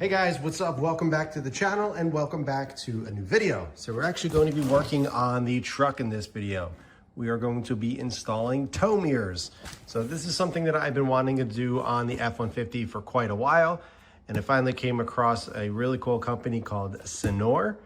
Hey guys, what's up? Welcome back to the channel and welcome back to a new video. So we're actually going to be working on the truck in this video. We are going to be installing tow mirrors. So this is something that I've been wanting to do on the F-150 for quite a while. And I finally came across a really cool company called Sanooer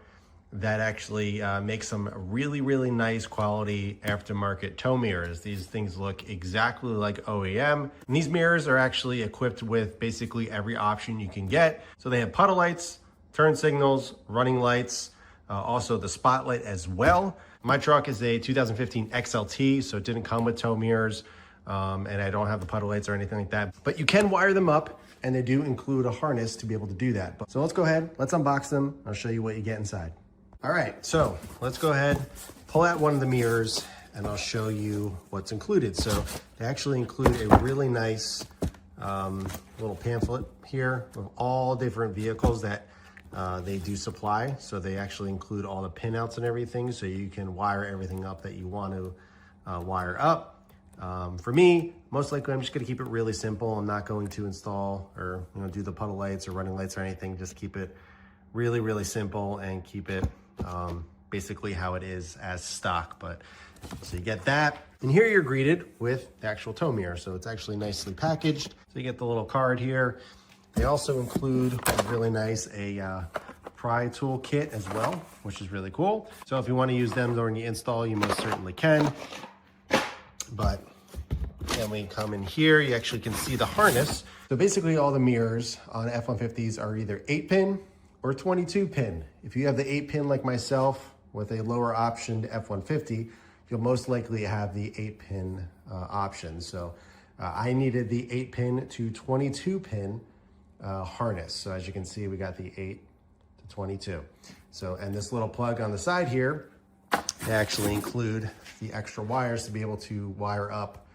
that actually makes some really nice quality aftermarket tow mirrors. These things look exactly like OEM. And these mirrors are actually equipped with basically every option you can get. So they have puddle lights, turn signals, running lights, also the spotlight as well. My truck is a 2015 XLT, so it didn't come with tow mirrors, and I don't have the puddle lights or anything like that. But you can wire them up, and they do include a harness to be able to do that. So let's go ahead, let's unbox them. I'll show you what you get inside. All right, so let's go ahead, pull out one of the mirrors, and I'll show you what's included. So they actually include a really nice little pamphlet here of all different vehicles that they do supply. So they actually include all the pinouts and everything, so you can wire everything up that you want to wire up. For me, most likely I'm just gonna keep it really simple. I'm not going to install or do the puddle lights or running lights or anything. Just keep it really simple and keep it basically how it is as stock. But so you get that, and here you're greeted with the actual tow mirror. So it's actually nicely packaged. So you get the little card here. They also include really nice pry tool kit as well, which is really cool. So if you want to use them during the install, you most certainly can. But then we come in here, you actually can see the harness. So basically all the mirrors on F-150s are either 8-pin or 22-pin. If you have the 8-pin like myself with a lower optioned F-150, you'll most likely have the 8-pin option. So I needed the 8-pin to 22-pin harness. So as you can see, we got the 8 to 22. So, and this little plug on the side here, they actually include the extra wires to be able to wire up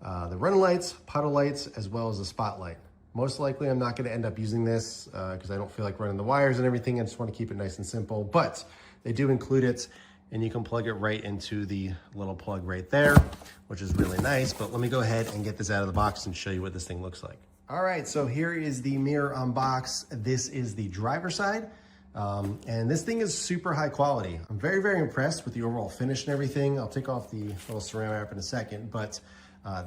the running lights, puddle lights, as well as the spotlight. Most likely I'm not gonna end up using this because I don't feel like running the wires and everything. I just wanna keep it nice and simple, but they do include it, and you can plug it right into the little plug right there, which is really nice. But let me go ahead and get this out of the box and show you what this thing looks like. All right, so here is the mirror unbox. This is the driver's side. And this thing is super high quality. I'm very impressed with the overall finish and everything. I'll take off the little saran wrap in a second, but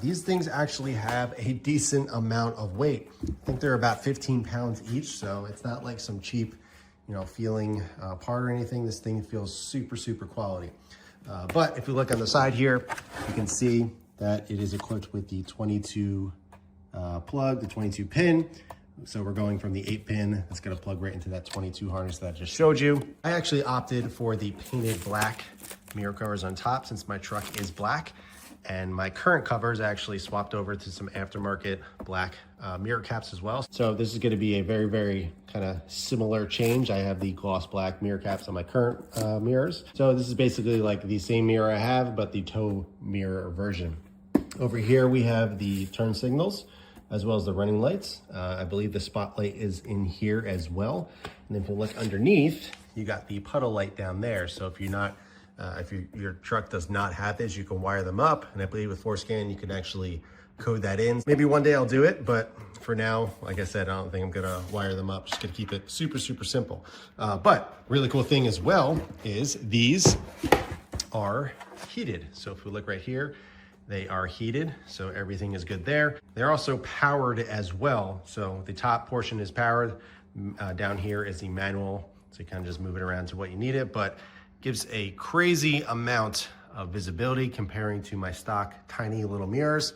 these things actually have a decent amount of weight. I think they're about 15 pounds each, so it's not like some cheap, feeling part or anything. This thing feels super quality. But if you look on the side here, you can see that it is equipped with the 22 plug, the 22 pin. So we're going from the 8-pin, that's gonna plug right into that 22 harness that I just showed you. I actually opted for the painted black mirror covers on top since my truck is black. And my current covers I actually swapped over to some aftermarket black mirror caps as well. So this is gonna be a very kind of similar change. I have the gloss black mirror caps on my current mirrors. So this is basically like the same mirror I have, but the tow mirror version. Over here we have the turn signals, as well as the running lights. I believe the spotlight is in here as well. And if you look underneath, you got the puddle light down there. So if you're not, if your truck does not have this, you can wire them up. And I believe with ForScan, you can actually code that in. Maybe one day I'll do it, but for now, like I said, I don't think I'm gonna wire them up. Just gonna keep it super simple. But really cool thing as well is these are heated. So if we look right here, they are heated, so everything is good there. They're also powered as well. So the top portion is powered. Down here is the manual, so you kind of just move it around to what you need it, but gives a crazy amount of visibility comparing to my stock tiny little mirrors.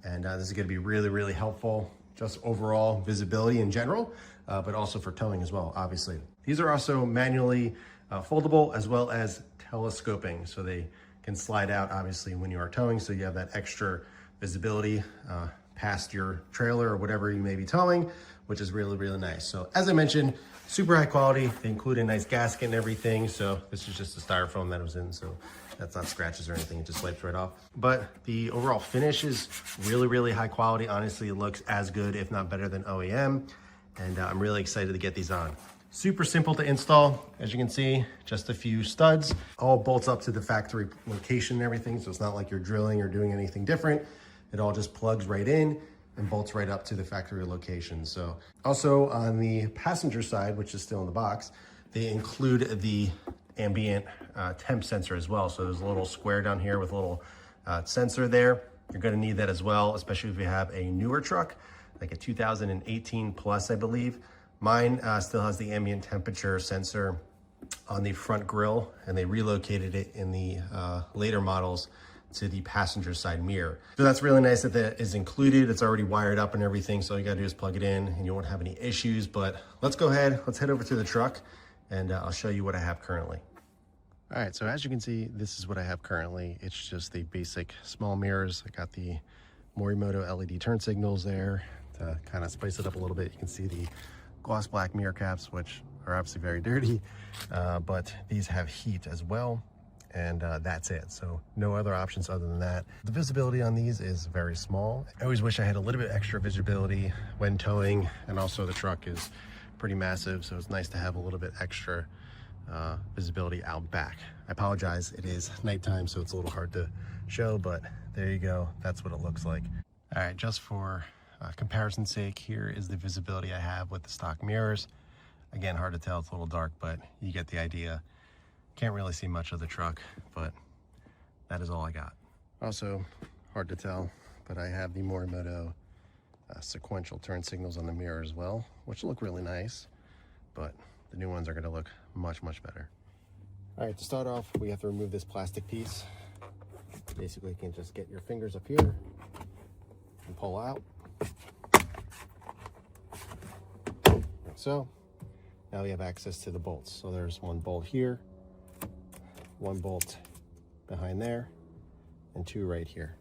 And this is gonna be really helpful, just overall visibility in general, but also for towing as well, obviously. These are also manually foldable as well as telescoping, so they can slide out obviously when you are towing, so you have that extra visibility past your trailer or whatever you may be towing, which is really nice. So as I mentioned, super high quality. They include a nice gasket and everything. So this is just the styrofoam that was in, so that's not scratches or anything, it just swipes right off. But the overall finish is really high quality. Honestly, it looks as good, if not better than OEM. And I'm really excited to get these on. Super simple to install. As you can see, just a few studs, all bolts up to the factory location and everything. So it's not like you're drilling or doing anything different. It all just plugs right in. and bolts right up to the factory location. So also on the passenger side, which is still in the box, they include the ambient temp sensor as well. So there's a little square down here with a little sensor there. You're gonna need that as well, especially if you have a newer truck, like a 2018 plus, I believe. Mine still has the ambient temperature sensor on the front grille, and they relocated it in the later models to the passenger side mirror. So that's really nice that that is included. It's already wired up and everything, so all you gotta do is plug it in and you won't have any issues. But let's go ahead, let's head over to the truck and I'll show you what I have currently. All right, so as you can see, this is what I have currently. It's just the basic small mirrors. I got the Morimoto LED turn signals there to kind of spice it up a little bit. You can see the gloss black mirror caps, which are obviously very dirty, but these have heat as well. And that's it. So no other options other than that. The visibility on these is very small. I always wish I had a little bit extra visibility when towing, and also the truck is pretty massive, so it's nice to have a little bit extra visibility out back. I apologize, it is nighttime, so it's a little hard to show, but there you go. That's what it looks like. All right, just for comparison's sake, here is the visibility I have with the stock mirrors. Again, hard to tell, it's a little dark, but you get the idea. Can't really see much of the truck, but that is all I got. Also, hard to tell, but I have the Morimoto sequential turn signals on the mirror as well, which look really nice, but the new ones are gonna look much, much better. All right, to start off, we have to remove this plastic piece. Basically, you can just get your fingers up here and pull out. Like so. Now we have access to the bolts. So there's one bolt here, one bolt behind there, and two right here.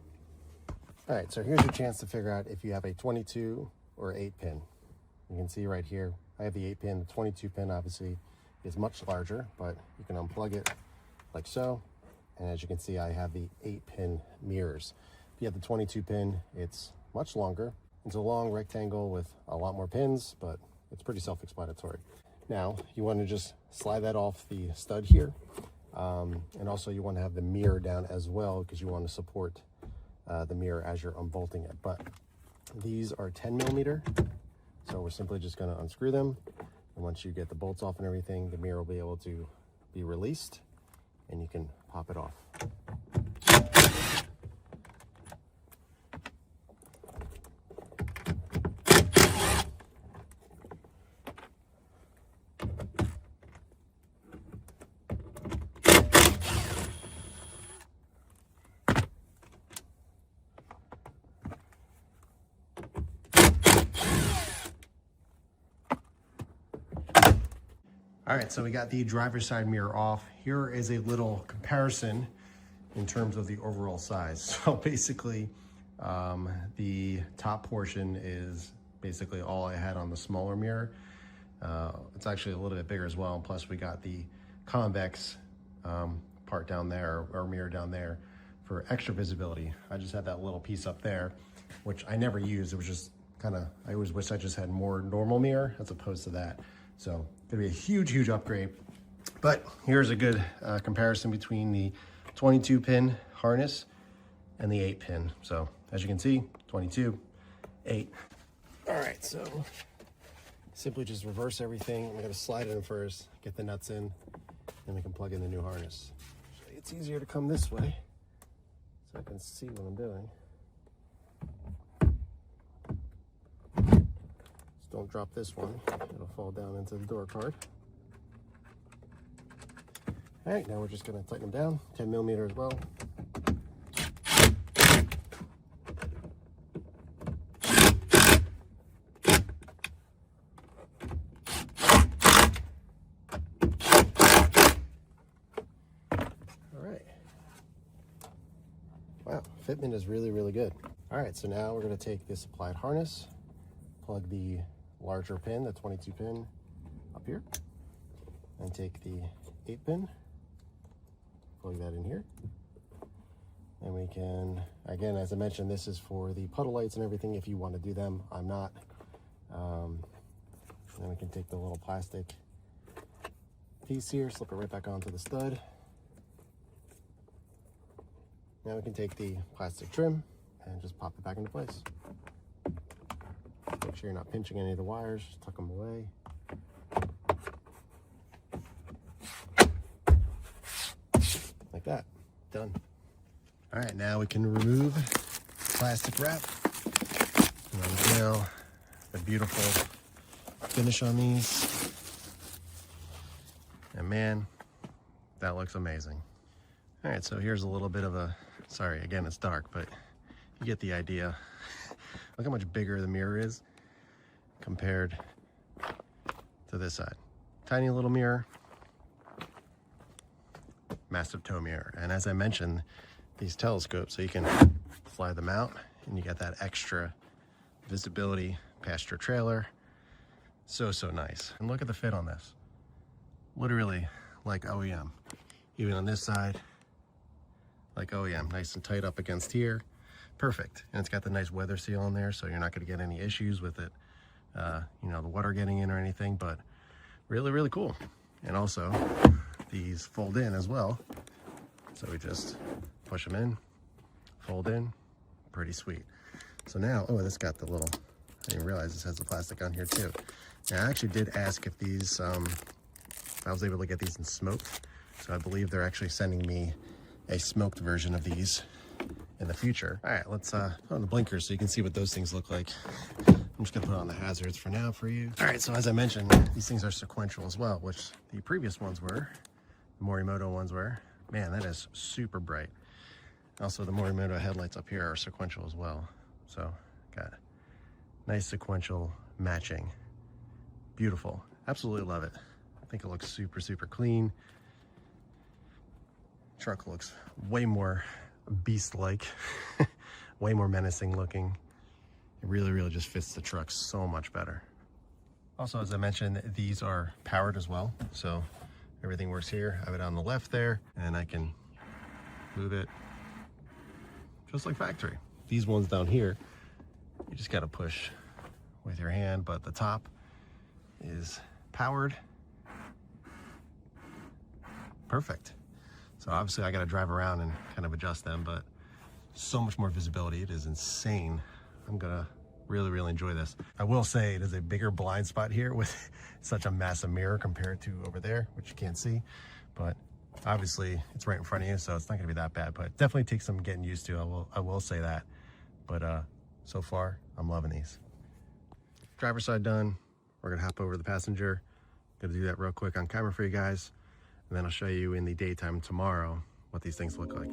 All right, so here's your chance to figure out if you have a 22 or 8 pin. You can see right here, I have the 8 pin. The 22 pin obviously is much larger, but you can unplug it like so. And as you can see, I have the 8 pin mirrors. If you have the 22 pin, it's much longer. It's a long rectangle with a lot more pins, but it's pretty self-explanatory. Now, you want to just slide that off the stud here. And also you want to have the mirror down as well, because you want to support the mirror as you're unbolting it. But these are 10 millimeter. So we're simply just going to unscrew them. And once you get the bolts off and everything, the mirror will be able to be released and you can pop it off. All right, so we got the driver's side mirror off. Here is a little comparison in terms of the overall size. So basically, the top portion is basically all I had on the smaller mirror. It's actually a little bit bigger as well. And plus we got the convex part down there, or mirror down there, for extra visibility. I just had that little piece up there, which I never used. It was just kind of, I always wish I just had more normal mirror as opposed to that. So gonna be a huge, huge upgrade. But here's a good comparison between the 22 pin harness and the 8 pin. So as you can see, 22, 8. All right, so simply just reverse everything. I'm gonna slide it in first, get the nuts in, and we can plug in the new harness. It's easier to come this way so I can see what I'm doing. Just don't drop this one. It'll fall down into the door card. All right, now we're just gonna tighten them down, 10 millimeter as well. All right. Wow, fitment is really, really good. All right, so now we're gonna take this applied harness, plug the larger pin, the 22 pin, up here, and take the 8 pin, plug that in here. And we can, again, as I mentioned, this is for the puddle lights and everything if you want to do them. I'm not. Then we can take the little plastic piece here, slip it right back onto the stud. Now we can take the plastic trim and just pop it back into place. Make sure you're not pinching any of the wires, just tuck them away. Like that, done. All right, now we can remove the plastic wrap and unveil the beautiful finish on these. And man, that looks amazing. All right, so here's a little bit of a, sorry, again, it's dark, but you get the idea. Look how much bigger the mirror is compared to this side. Tiny little mirror, massive tow mirror. And as I mentioned, these telescopes, so you can fly them out and you get that extra visibility past your trailer. So nice. And look at the fit on this. Literally like OEM. Even on this side, like OEM, nice and tight up against here. Perfect. And it's got the nice weather seal in there, so you're not gonna get any issues with it, you know, the water getting in or anything, but really cool. And also these fold in as well. So we just push them in, fold in, pretty sweet. So now, oh, this got the little, I didn't realize this has the plastic on here too. Now I actually did ask if these, I was able to get these in smoked. So I believe they're actually sending me a smoked version of these in the future. All right, let's put on the blinkers so you can see what those things look like. I'm just gonna put on the hazards for now for you. All right, so as I mentioned, these things are sequential as well, which the previous ones were, the Morimoto ones were. Man, that is super bright. Also, the Morimoto headlights up here are sequential as well. So got nice sequential matching. Beautiful, absolutely love it. I think it looks super clean. Truck looks way more beast-like, way more menacing looking. It really just fits the truck so much better. Also, as I mentioned, these are powered as well. So everything works here. I have it on the left there, and I can move it just like factory. These ones down here, you just gotta push with your hand, but the top is powered. Perfect. So obviously I gotta drive around and kind of adjust them, but so much more visibility. It is insane. I'm gonna really enjoy this. I will say it is a bigger blind spot here with such a massive mirror compared to over there, which you can't see, but obviously it's right in front of you, so it's not gonna be that bad, but definitely takes some getting used to. I will say that, but so far I'm loving these. Driver's side done. We're gonna hop over to the passenger. Gonna do that real quick on camera for you guys, and then I'll show you in the daytime tomorrow what these things look like.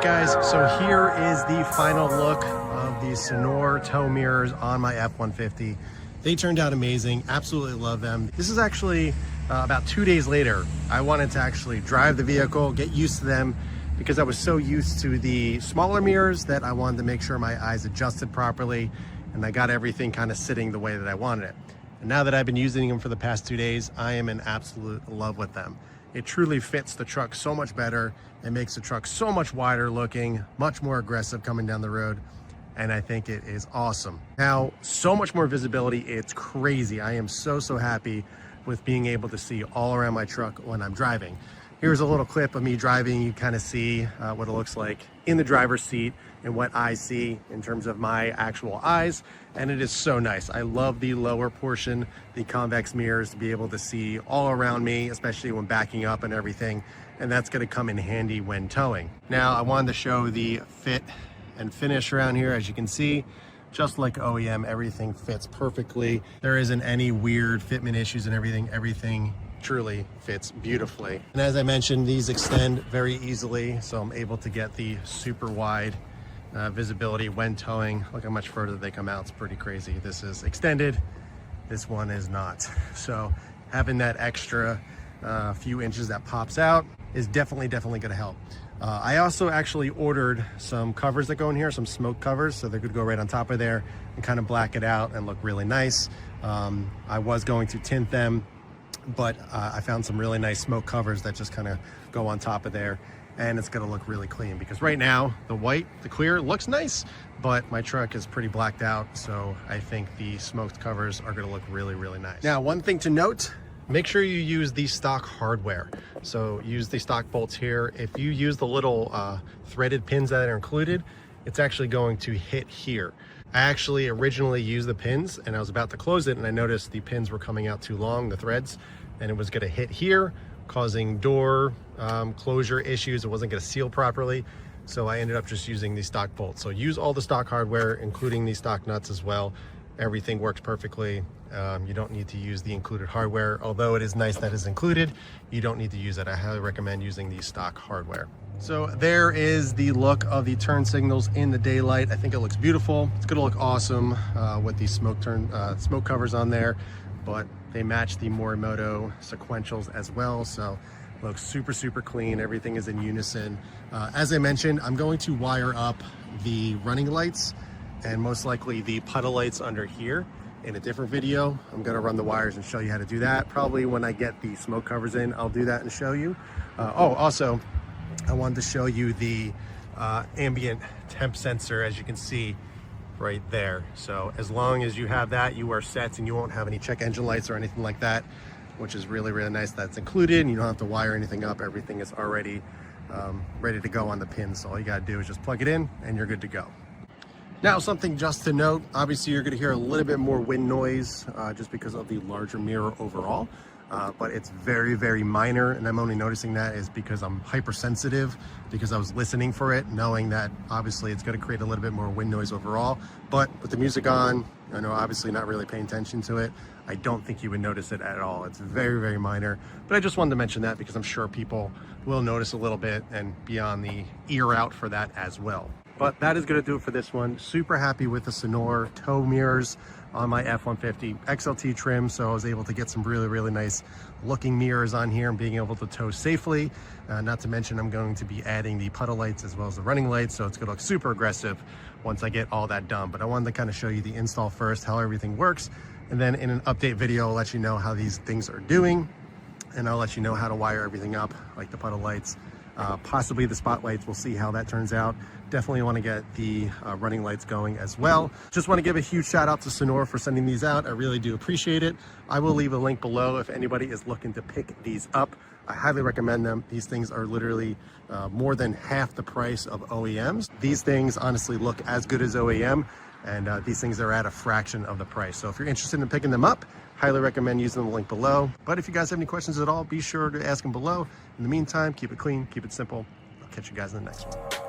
Guys, so here is the final look of the Sanooer tow mirrors on my F-150. They turned out amazing, absolutely love them. This is actually about 2 days later. I wanted to actually drive the vehicle, get used to them, because I was so used to the smaller mirrors that I wanted to make sure my eyes adjusted properly and I got everything kind of sitting the way that I wanted it. And now that I've been using them for the past 2 days, I am in absolute love with them. It truly fits the truck so much better. It makes the truck so much wider looking, much more aggressive coming down the road. And I think it is awesome. Now, so much more visibility, it's crazy. I am so happy with being able to see all around my truck when I'm driving. Here's a little clip of me driving. You kind of see what it looks like in the driver's seat and what I see in terms of my actual eyes. And it is so nice. I love the lower portion, the convex mirrors, to be able to see all around me, especially when backing up and everything. And that's gonna come in handy when towing. Now, I wanted to show the fit and finish around here. As you can see, just like OEM, everything fits perfectly. There isn't any weird fitment issues and everything. Everything truly fits beautifully. And as I mentioned, these extend very easily, so I'm able to get the super wide visibility when towing. Look how much further they come out. It's pretty crazy. This is extended, this one is not. So having that extra few inches that pops out is definitely going to help. I also actually ordered some covers that go in here, some smoke covers, so they could go right on top of there and kind of black it out and look really nice. I was going to tint them, but I found some really nice smoke covers that just kind of go on top of there, and it's going to look really clean, because right now the white, the clear looks nice, but my truck is pretty blacked out, so I think the smoked covers are going to look really nice. Now, one thing to note, make sure you use the stock hardware. So use the stock bolts here. If you use the little threaded pins that are included, it's actually going to hit here. I actually originally used the pins and I was about to close it, and I noticed the pins were coming out too long, the threads, and it was going to hit here, causing door closure issues. It wasn't going to seal properly. So I ended up just using the stock bolts. So use all the stock hardware, including the stock nuts as well. Everything works perfectly. You don't need to use the included hardware. Although it is nice that it's included, you don't need to use it. I highly recommend using the stock hardware. So there is the look of the turn signals in the daylight. I think it looks beautiful. It's gonna look awesome with the smoke covers on there, but they match the Morimoto sequentials as well. So it looks super clean. Everything is in unison. As I mentioned, I'm going to wire up the running lights and most likely the puddle lights under here in a different video. I'm gonna run the wires and show you how to do that. Probably when I get the smoke covers in, I'll do that and show you. Also, I wanted to show you the ambient temp sensor, as you can see right there. So as long as you have that, you are set, and you won't have any check engine lights or anything like that, which is really nice. That's included, and you don't have to wire anything up. Everything is already ready to go on the pins. So all you gotta do is just plug it in and you're good to go. Now, something just to note, obviously you're gonna hear a little bit more wind noise just because of the larger mirror overall, but it's very minor, and I'm only noticing that is because I'm hypersensitive, because I was listening for it, knowing that obviously it's gonna create a little bit more wind noise overall, but with the music on, I know obviously not really paying attention to it, I don't think you would notice it at all. It's very minor, but I just wanted to mention that because I'm sure people will notice a little bit and be on the ear out for that as well. But that is going to do it for this one. Super happy with the Sanooer tow mirrors on my F150 XLT trim. So I was able to get some really nice looking mirrors on here and being able to tow safely. Not to mention, I'm going to be adding the puddle lights as well as the running lights. So it's going to look super aggressive once I get all that done. But I wanted to kind of show you the install first, how everything works. And then in an update video, I'll let you know how these things are doing. And I'll let you know how to wire everything up, like the puddle lights. Possibly the spotlights. We'll see how that turns out. Definitely want to get the running lights going as well. Just want to give a huge shout out to Sanooer for sending these out. I really do appreciate it. I will leave a link below if anybody is looking to pick these up. I highly recommend them. These things are literally more than half the price of OEMs. These things honestly look as good as OEM, and these things are at a fraction of the price. So if you're interested in picking them up, highly recommend using the link below. But if you guys have any questions at all, be sure to ask them below. In the meantime, keep it clean, keep it simple. I'll catch you guys in the next one.